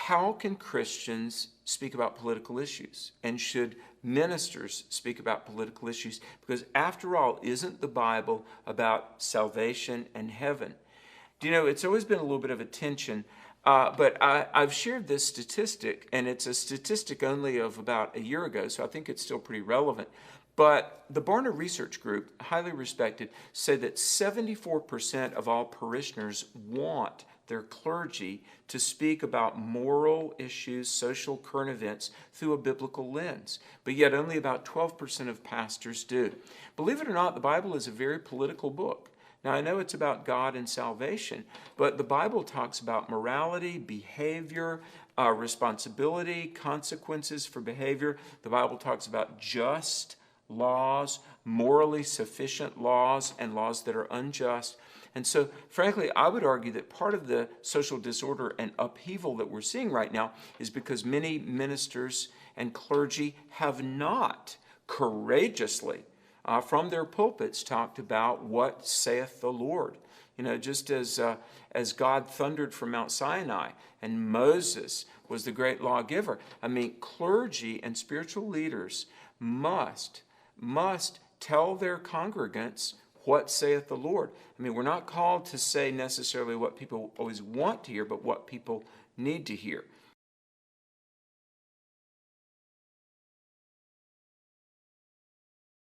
how can Christians speak about political issues? And should ministers speak about political issues? Because after all, isn't the Bible about salvation and heaven? Do you know, it's always been a little bit of a tension, but I've shared this statistic, and it's a statistic only of about a year ago, so I think it's still pretty relevant. But the Barna Research Group, highly respected, say that 74% of all parishioners want their clergy to speak about moral issues, social current events through a biblical lens. But yet only about 12% of pastors do. Believe it or not, the Bible is a very political book. Now, I know it's about God and salvation, but the Bible talks about morality, behavior, responsibility, consequences for behavior. The Bible talks about just laws, morally sufficient laws, and laws that are unjust. And so, frankly, I would argue that part of the social disorder and upheaval that we're seeing right now is because many ministers and clergy have not courageously from their pulpits talked about what saith the Lord. You know, just as God thundered from Mount Sinai and Moses was the great lawgiver. I mean, clergy and spiritual leaders must tell their congregants what saith the Lord. I mean, we're not called to say necessarily what people always want to hear, but what people need to hear.